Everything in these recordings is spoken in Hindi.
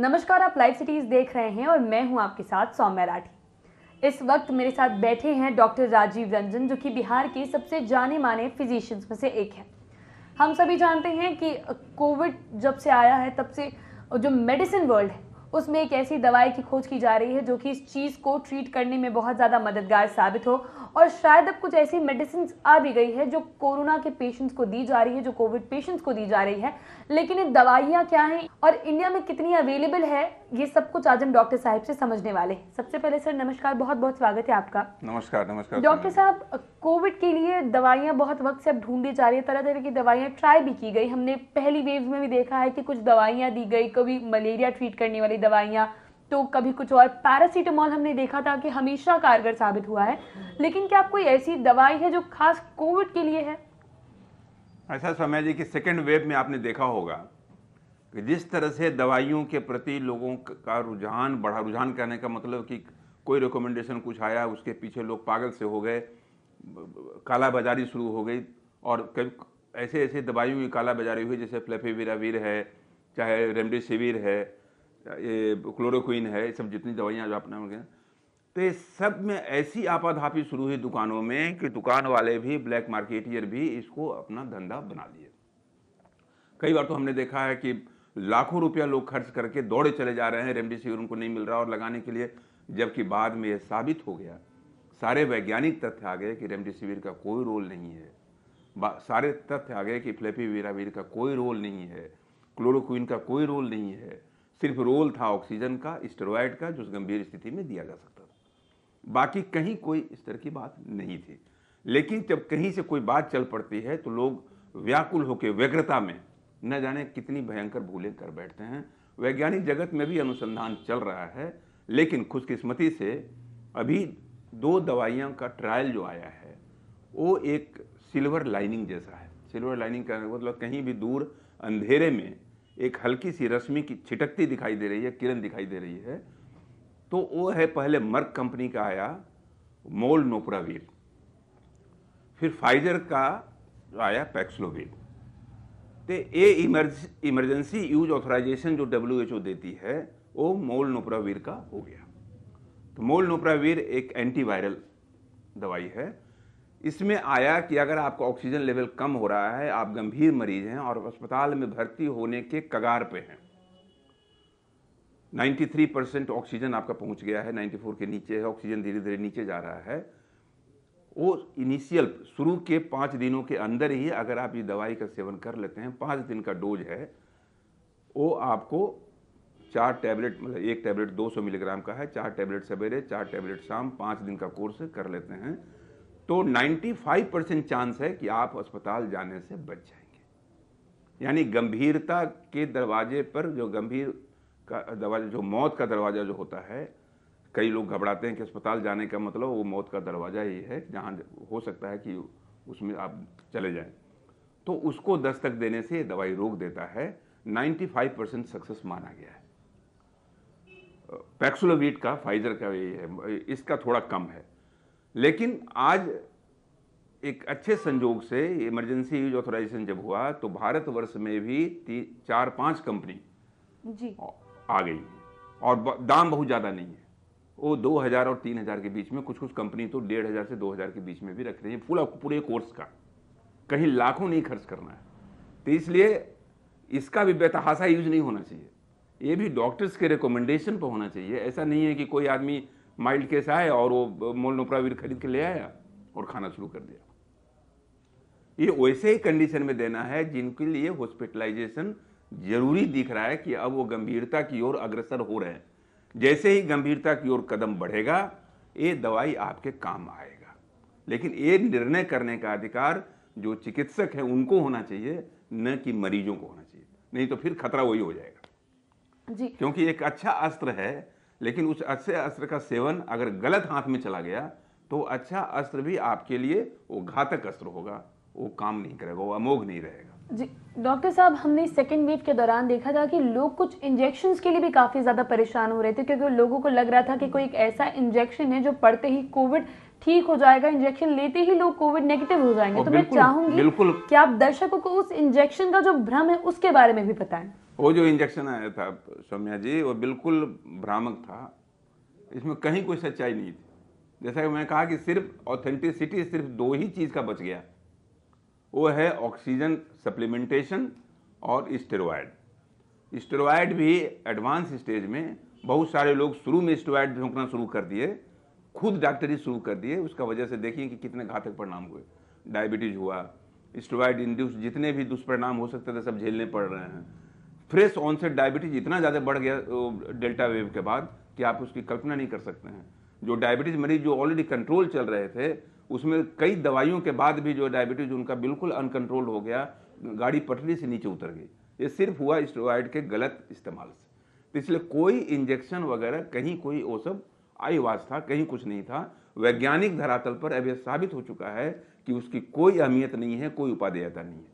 नमस्कार, आप लाइव सिटीज देख रहे हैं और मैं हूं आपके साथ सौम्या राठी। इस वक्त मेरे साथ बैठे हैं डॉक्टर राजीव रंजन, जो कि बिहार के सबसे जाने माने फिजिशियंस में से एक है। हम सभी जानते हैं कि कोविड जब से आया है तब से जो मेडिसिन वर्ल्ड है उसमें एक ऐसी दवाई की खोज की जा रही है जो कि इस चीज़ को ट्रीट करने में बहुत ज़्यादा मददगार साबित हो, और शायद अब कुछ ऐसी मेडिसिन आ भी गई है जो कोरोना के पेशेंट्स को दी जा रही है, जो कोविड पेशेंट्स को दी जा रही है। लेकिन ये दवाइयाँ क्या हैं और इंडिया में कितनी अवेलेबल है, ये सब कुछ आज हम डॉक्टर साहब से समझने वाले हैं। सबसे पहले सर नमस्कार, बहुत बहुत स्वागत है आपका। नमस्कार। नमस्कार डॉक्टर साहब, कोविड के लिए दवाइयाँ बहुत वक्त से अब ढूंढी जा रही है, तरह तरह की दवाइयाँ ट्राई भी की गई। हमने पहली वेव में भी देखा है कि कुछ दवाइयाँ दी गई, कभी मलेरिया ट्रीट करने वाली दवाइयाँ, तो कभी कुछ और। पैरासीटामोल हमने देखा था कि हमेशा कारगर साबित हुआ है, लेकिन क्या कोई ऐसी दवाई है जो खास कोविड के लिए है? ऐसा समय जी कि सेकेंड वेव में आपने देखा होगा कि जिस तरह से दवाइयों के प्रति लोगों का रुझान बढ़ा। रुझान कहने का मतलब कि कोई रिकमेंडेशन कुछ आया, उसके पीछे लोग पागल से हो गए, कालाबाजारी शुरू हो गई, और ऐसे ऐसे दवाइयों की कालाबाजारी हुई जैसे फ्लेफिविराविर है, चाहे रेमडेसिविर है, ये क्लोरोक्विन है, ये सब जितनी दवाइयाँ जो आपने गए, तो ये सब में ऐसी आपाधापी शुरू हुई दुकानों में कि दुकान वाले भी, ब्लैक मार्केटियर भी इसको अपना धंधा बना लिए। कई बार तो हमने देखा है कि लाखों रुपया लोग खर्च करके दौड़े चले जा रहे हैं, रेमडेसिविर उनको नहीं मिल रहा और लगाने के लिए, जबकि बाद में यह साबित हो गया, सारे वैज्ञानिक तथ्य आ गए कि रेमडेसिविर का कोई रोल नहीं है, सारे तथ्य आ गए कि फ्लेफिविराविर का कोई रोल नहीं है, क्लोरोक्विन का कोई रोल नहीं है, सिर्फ रोल था ऑक्सीजन का, स्टेरॉयड का, जो गंभीर स्थिति में दिया जा सकता था। बाकी कहीं कोई इस तरह की बात नहीं थी। लेकिन जब कहीं से कोई बात चल पड़ती है तो लोग व्याकुल होकर व्यग्रता में न जाने कितनी भयंकर भूलें कर बैठते हैं। वैज्ञानिक जगत में भी अनुसंधान चल रहा है, लेकिन खुशकिस्मती से अभी 2 दवाइयों का ट्रायल जो आया है वो एक सिल्वर लाइनिंग जैसा है। सिल्वर लाइनिंग का मतलब कहीं भी दूर अंधेरे में एक हल्की सी रश्मि की छिटकती दिखाई दे रही है, किरण दिखाई दे रही है। तो वो है, पहले मर्क कंपनी का आया मोलनुपिराविर, फिर फाइजर का आया पैक्सलोविड। तो ये इमरजेंसी यूज ऑथराइजेशन जो WHO देती है वो मोलनुपिराविर का हो गया। तो मोलनुपिराविर एक एंटीवायरल दवाई है। इसमें आया कि अगर आपका ऑक्सीजन लेवल कम हो रहा है, आप गंभीर मरीज हैं और अस्पताल में भर्ती होने के कगार पे हैं, 93% ऑक्सीजन आपका पहुंच गया है, 94 के नीचे है, ऑक्सीजन धीरे धीरे नीचे जा रहा है, वो इनिशियल शुरू के 5 दिनों के अंदर ही अगर आप ये दवाई का सेवन कर लेते हैं, 5 दिन का डोज है, वो आपको 4 टैबलेट, मतलब एक टैबलेट 200 मिलीग्राम का है, 4 टैबलेट सवेरे, 4 टैबलेट शाम, 5 दिन का कोर्स कर लेते हैं, तो 95% चांस है कि आप अस्पताल जाने से बच जाएंगे। यानी गंभीरता के दरवाजे पर, जो गंभीर का दरवाजा, जो मौत का दरवाजा जो होता है, कई लोग घबराते हैं कि अस्पताल जाने का मतलब वो मौत का दरवाजा ही है, जहाँ हो सकता है कि उसमें आप चले जाएं, तो उसको दस्तक देने से ये दवाई रोक देता है। 95% सक्सेस माना गया है। पैक्सलोविड का, फाइजर का ये है, इसका थोड़ा कम है। लेकिन आज एक अच्छे संजोग से इमरजेंसी यूज ऑथराइजेशन जब हुआ तो भारतवर्ष में भी 4-5 कंपनी जी आ गई, और दाम बहुत ज़्यादा नहीं है, वो 2000 और 3000 के बीच में, कुछ कुछ कंपनी तो 1500 से 2000 के बीच में भी रख रही है पूरे कोर्स का। कहीं लाखों नहीं खर्च करना है, तो इसलिए इसका भी बेतहाशा यूज नहीं होना चाहिए, ये भी डॉक्टर्स के रिकमेंडेशन पर होना चाहिए। ऐसा नहीं है कि कोई आदमी माइल्ड केस आए और वो मोलनुपिराविर खरीद के ले आया और खाना शुरू कर दिया। ये वैसे ही कंडीशन में देना है जिनके लिए हॉस्पिटलाइजेशन जरूरी दिख रहा है कि अब वो गंभीरता की ओर अग्रसर हो रहे हैं। जैसे ही गंभीरता की ओर कदम बढ़ेगा, ये दवाई आपके काम आएगा। लेकिन ये निर्णय करने का अधिकार जो चिकित्सक हैं उनको होना चाहिए, न कि मरीजों को होना चाहिए, नहीं तो फिर खतरा वही हो जाएगा जी। क्योंकि एक अच्छा अस्त्र है, लेकिन उस अच्छे अस्त्र का सेवन अगर गलत हाथ में चला गया तो अच्छा अस्त्र भी आपके लिए वो घातक अस्त्र होगा, वो काम नहीं करेगा, वो अमोघ नहीं रहेगा जी। डॉक्टर साहब, हमने सेकेंड वेव के दौरान देखा था कि लोग कुछ इंजेक्शंस के लिए भी काफ़ी ज़्यादा परेशान हो रहे थे, क्योंकि लोगों को लग रहा था कि कोई एक ऐसा इंजेक्शन है जो पड़ते ही कोविड ठीक हो जाएगा, इंजेक्शन लेते ही लोग कोविड नेगेटिव हो जाएंगे। तो मैं चाहूंगी कि आप दर्शकों को उस इंजेक्शन का जो भ्रम है उसके बारे में भी बताएं। वो जो इंजेक्शन आया था सौम्या जी, वो बिल्कुल भ्रामक था, इसमें कहीं कोई सच्चाई नहीं थी। जैसा कि मैं कहा कि सिर्फ ऑथेंटिसिटी सिर्फ 2 ही चीज़ का बच गया, वो है ऑक्सीजन सप्लीमेंटेशन और स्टेरॉयड। स्टेरॉयड भी एडवांस स्टेज में बहुत सारे लोग शुरू में स्टेरॉयड झोंकना शुरू कर दिए, खुद डॉक्टरी शुरू कर दिए, उसका वजह से देखिए कि कितने घातक परिणाम हुए। डायबिटीज हुआ, स्टेरॉयड इंड्यूस जितने भी दुष्परिणाम हो सकते थे सब झेलने पड़ रहे हैं। फ्रेश ऑनसेट डायबिटीज इतना ज़्यादा बढ़ गया डेल्टा वेव के बाद कि आप उसकी कल्पना नहीं कर सकते हैं। जो डायबिटीज मरीज जो ऑलरेडी कंट्रोल चल रहे थे, उसमें कई दवाइयों के बाद भी जो डायबिटीज उनका बिल्कुल अनकंट्रोल हो गया, गाड़ी पटरी से नीचे उतर गई। ये सिर्फ हुआ स्टेरॉयड के गलत इस्तेमाल से। तो इसलिए कोई इंजेक्शन वगैरह कहीं कोई वो सब आईवाज था, कहीं कुछ नहीं था। वैज्ञानिक धरातल पर अब यह साबित हो चुका है कि उसकी कोई अहमियत नहीं है, कोई उपादेयता नहीं है।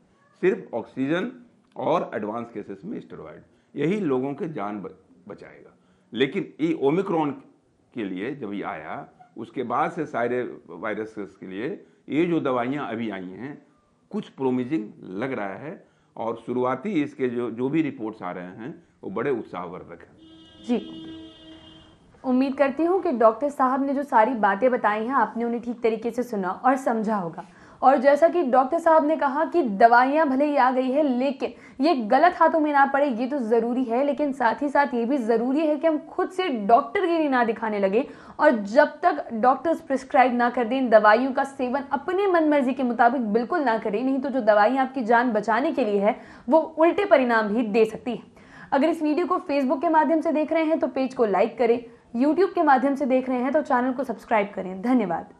सिर्फ ऑक्सीजन और एडवांस केसेस में स्टेरॉयड, यही लोगों के जान बचाएगा। लेकिन ये ओमिक्रॉन के लिए जब ये आया, उसके बाद से सारे वायरसेस के लिए ये जो दवाइयाँ अभी आई हैं, कुछ प्रोमिजिंग लग रहा है और शुरुआती इसके जो भी रिपोर्ट्स आ रहे हैं वो बड़े उत्साहवर्धक हैं। जी, उम्मीद करती हूँ कि डॉक्टर साहब ने जो सारी बातें बताई हैं आपने उन्हें ठीक तरीके से सुना और समझा होगा। और जैसा कि डॉक्टर साहब ने कहा कि दवाइयाँ भले ही आ गई है लेकिन ये गलत हाथों में ना पड़े, ये तो ज़रूरी है। लेकिन साथ ही साथ ये भी ज़रूरी है कि हम खुद से डॉक्टरगिरी ना दिखाने लगे और जब तक डॉक्टर्स प्रिस्क्राइब ना कर दें, इन दवाइयों का सेवन अपने मन मर्जी के मुताबिक बिल्कुल ना करें, नहीं तो जो दवाइयाँ आपकी जान बचाने के लिए है वो उल्टे परिणाम भी दे सकती है। अगर इस वीडियो को फेसबुक के माध्यम से देख रहे हैं तो पेज को लाइक करें, यूट्यूब के माध्यम से देख रहे हैं तो चैनल को सब्सक्राइब करें। धन्यवाद।